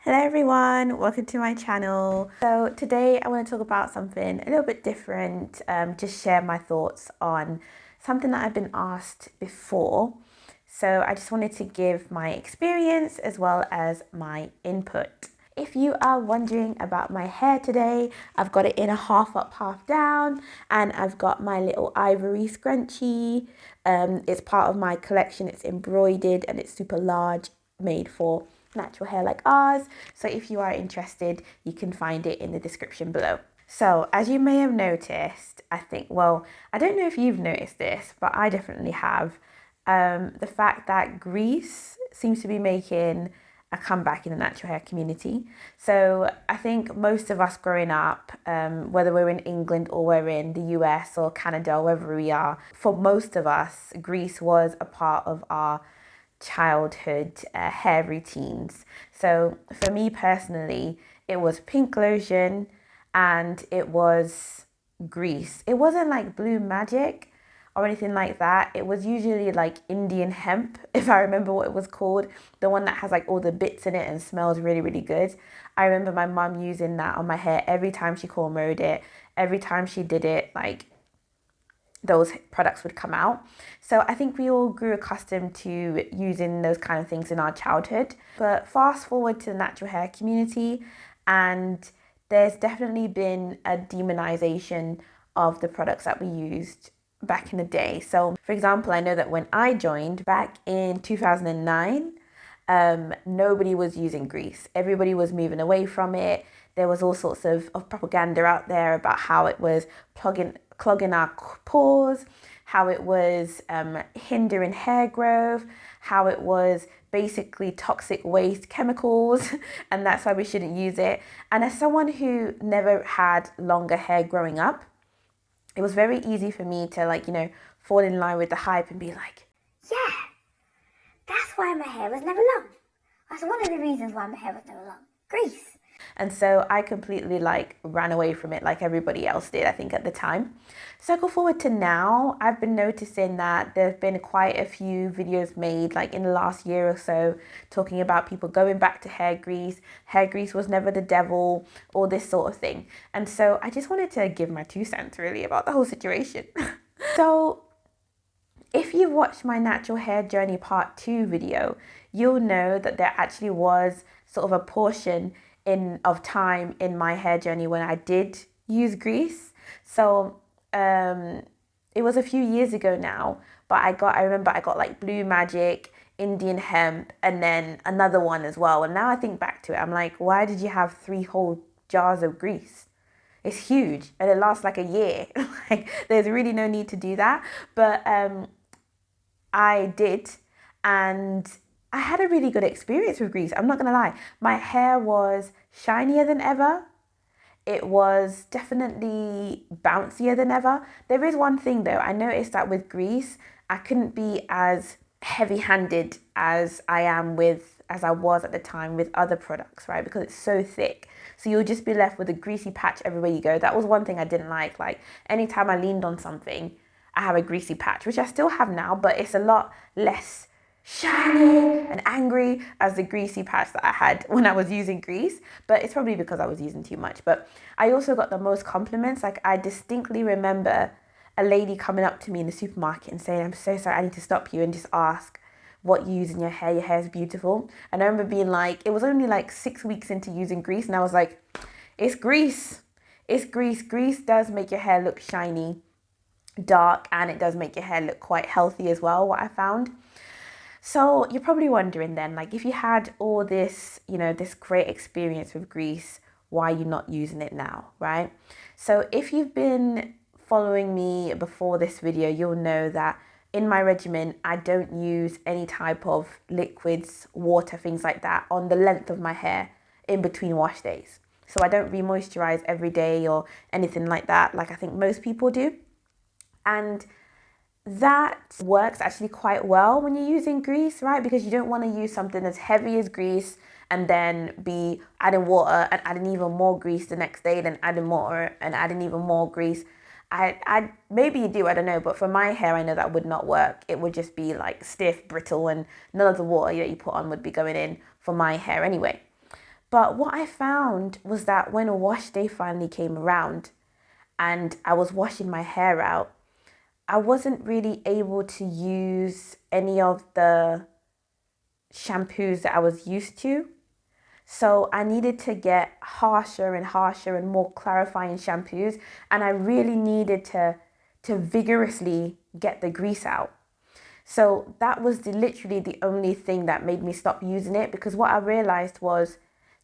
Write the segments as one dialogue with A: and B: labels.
A: Hello everyone, welcome to my channel. So today I want to talk about something a little bit different, just share my thoughts on something that I've been asked before. So I just wanted to give my experience as well as my input. If you are wondering about my hair today, I've got it in a half up, half down, and I've got my little ivory scrunchie. It's part of my collection, it's embroidered and it's super large, made for natural hair like ours. So if you are interested, you can find it in the description below. So as you may have noticed, I don't know if you've noticed this, but I definitely have, the fact that grease seems to be making a comeback in the natural hair community. So I think most of us growing up, whether we're in England or we're in the US or Canada, wherever we are, for most of us, grease was a part of our childhood hair routines. So for me personally, it was pink lotion and it was grease. It wasn't like blue magic or anything like that. It was usually like Indian hemp, if I remember what it was called, the one that has like all the bits in it and smells really, really good. I remember my mum using that on my hair every time she cornrowed it, every time she did it, like those products would come out. So I think we all grew accustomed to using those kind of things in our childhood. But fast forward to the natural hair community, and there's definitely been a demonization of the products that we used back in the day. So for example, I know that when I joined back in 2009, nobody was using grease. Everybody was moving away from it. There was all sorts of propaganda out there about how it was clogging our pores, how it was hindering hair growth, how it was basically toxic waste chemicals, and that's why we shouldn't use it. And as someone who never had longer hair growing up, it was very easy for me to fall in line with the hype and be like,
B: yeah, that's why my hair was never long. That's one of the reasons why my hair was never long. Grease.
A: and so I completely ran away from it like everybody else did, I think, at the time. So I go forward to now, I've been noticing that there's been quite a few videos made like in the last year or so talking about people going back to hair grease. Hair grease was never the devil, all this sort of thing. And so I just wanted to give my 2 cents really about the whole situation. So if you've watched my natural hair journey part 2 video, you'll know that there actually was sort of a portion of time in my hair journey when I did use grease. So it was a few years ago now, but I remember I got like Blue Magic, Indian hemp, and then another one as well. And now I think back to it, I'm like, why did you have 3 whole jars of grease? It's huge and it lasts like a year. Like there's really no need to do that. But I did, and I had a really good experience with grease. I'm not gonna lie. My hair was shinier than ever. It was definitely bouncier than ever. There is one thing though, I noticed that with grease, I couldn't be as heavy-handed as I was at the time with other products, right? Because it's so thick. So you'll just be left with a greasy patch everywhere you go. That was one thing I didn't like. Like anytime I leaned on something, I have a greasy patch, which I still have now, but it's a lot less shiny and angry as the greasy patch that I had when I was using grease. But it's probably because I was using too much. But I also got the most compliments. Like I distinctly remember a lady coming up to me in the supermarket and saying, "I'm so sorry, I need to stop you and just ask what you use in your hair. Your hair is beautiful." And I remember being like, it was only like 6 weeks into using grease, and I was like, it's grease. It's grease. Grease does make your hair look shiny, dark, and it does make your hair look quite healthy as well, what I found. So you're probably wondering then, like, if you had all this, this great experience with grease, why are you not using it now, right? So if you've been following me before this video, you'll know that in my regimen, I don't use any type of liquids, water, things like that on the length of my hair in between wash days. So I don't re-moisturize every day or anything like that, like I think most people do. And that works actually quite well when you're using grease, right? Because you don't want to use something as heavy as grease and then be adding water and adding even more grease the next day, then adding water and adding even more grease. I maybe you do, I don't know, but for my hair, I know that would not work. It would just be like stiff, brittle, and none of the water that you put on would be going in for my hair anyway. But what I found was that when a wash day finally came around and I was washing my hair out, I wasn't really able to use any of the shampoos that I was used to. So I needed to get harsher and harsher and more clarifying shampoos. And I really needed to vigorously get the grease out. So that was literally the only thing that made me stop using it, because what I realized was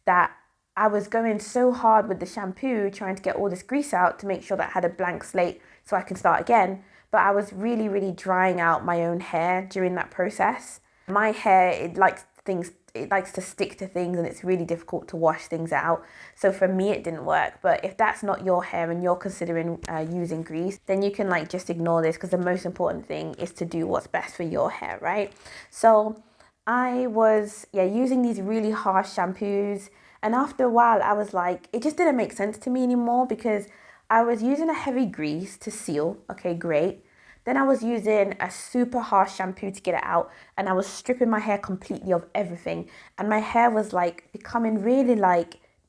A: that I was going so hard with the shampoo trying to get all this grease out to make sure that I had a blank slate so I can start again. But I was really, really drying out my own hair during that process. My hair, it likes to stick to things, and it's really difficult to wash things out. So for me, it didn't work. But if that's not your hair and you're considering using grease, then you can just ignore this, because the most important thing is to do what's best for your hair, right? So I was using these really harsh shampoos, and after a while I was like, it just didn't make sense to me anymore, because I was using a heavy grease to seal. Okay, great. Then I was using a super harsh shampoo to get it out, and I was stripping my hair completely of everything, and my hair was becoming really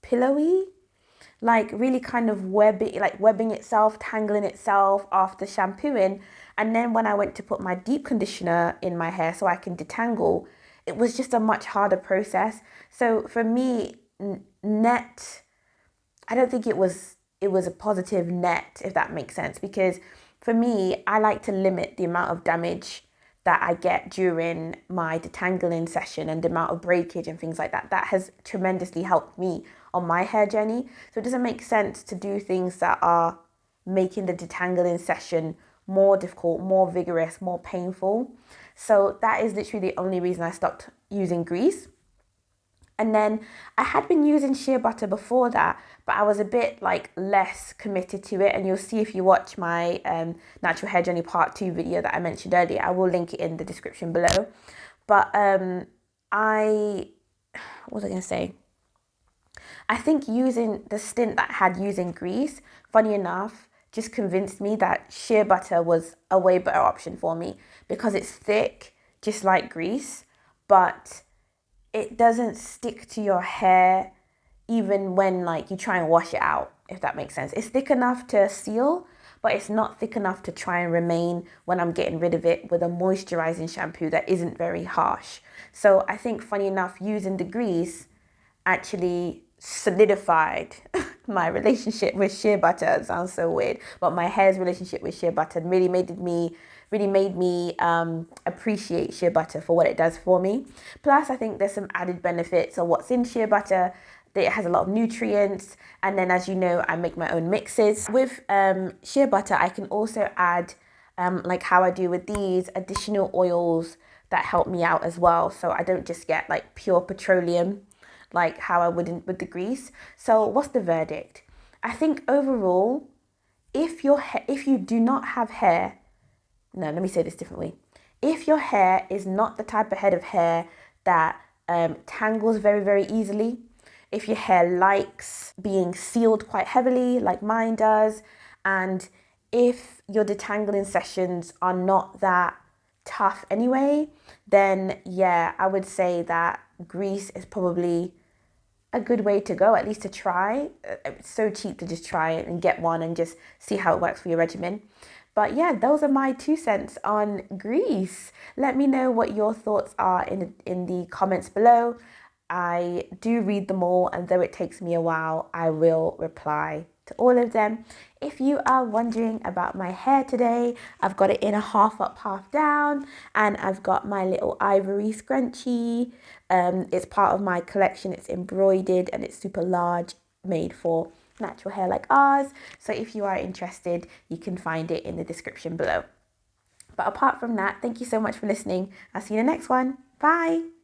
A: pillowy, really kind of webbing itself, tangling itself after shampooing. And then when I went to put my deep conditioner in my hair so I can detangle, it was just a much harder process. So for me, net, I don't think it was a positive net, if that makes sense, because for me, I like to limit the amount of damage that I get during my detangling session and the amount of breakage and things like that. That has tremendously helped me on my hair journey. So it doesn't make sense to do things that are making the detangling session more difficult, more vigorous, more painful. So that is literally the only reason I stopped using grease. And then I had been using shea butter before that, but I was a bit less committed to it. And you'll see if you watch my natural hair journey part 2 video that I mentioned earlier. I will link it in the description below. But what was I going to say? I think using the stint that I had using grease, funny enough, just convinced me that shea butter was a way better option for me, because it's thick, just like grease, but it doesn't stick to your hair even when you try and wash it out, if that makes sense. It's thick enough to seal, but it's not thick enough to try and remain when I'm getting rid of it with a moisturizing shampoo that isn't very harsh. So I think, funny enough, using the grease actually solidified my relationship with shea butter. It sounds so weird, but my hair's relationship with shea butter really made me appreciate shea butter for what it does for me. Plus, I think there's some added benefits of what's in shea butter. It has a lot of nutrients, and then, as you know, I make my own mixes with shea butter. I can also add, how I do with these, additional oils that help me out as well. So I don't just get pure petroleum, how I would with the grease. So what's the verdict? I think overall, if you do not have hair, no, let me say this differently. If your hair is not the type of head of hair that tangles very, very easily, if your hair likes being sealed quite heavily like mine does, and if your detangling sessions are not that tough anyway, then yeah, I would say that grease is probably a good way to go, at least to try. It's so cheap to just try it and get one and just see how it works for your regimen. But yeah, those are my 2 cents on grease. Let me know what your thoughts are in the comments below. I do read them all, and though it takes me a while, I will reply to all of them. If you are wondering about my hair today, I've got it in a half up, half down, and I've got my little ivory scrunchie. It's part of my collection. It's embroidered and it's super large, made for natural hair like ours. So if you are interested, you can find it in the description below. But apart from that, thank you so much for listening. I'll see you in the next one. Bye.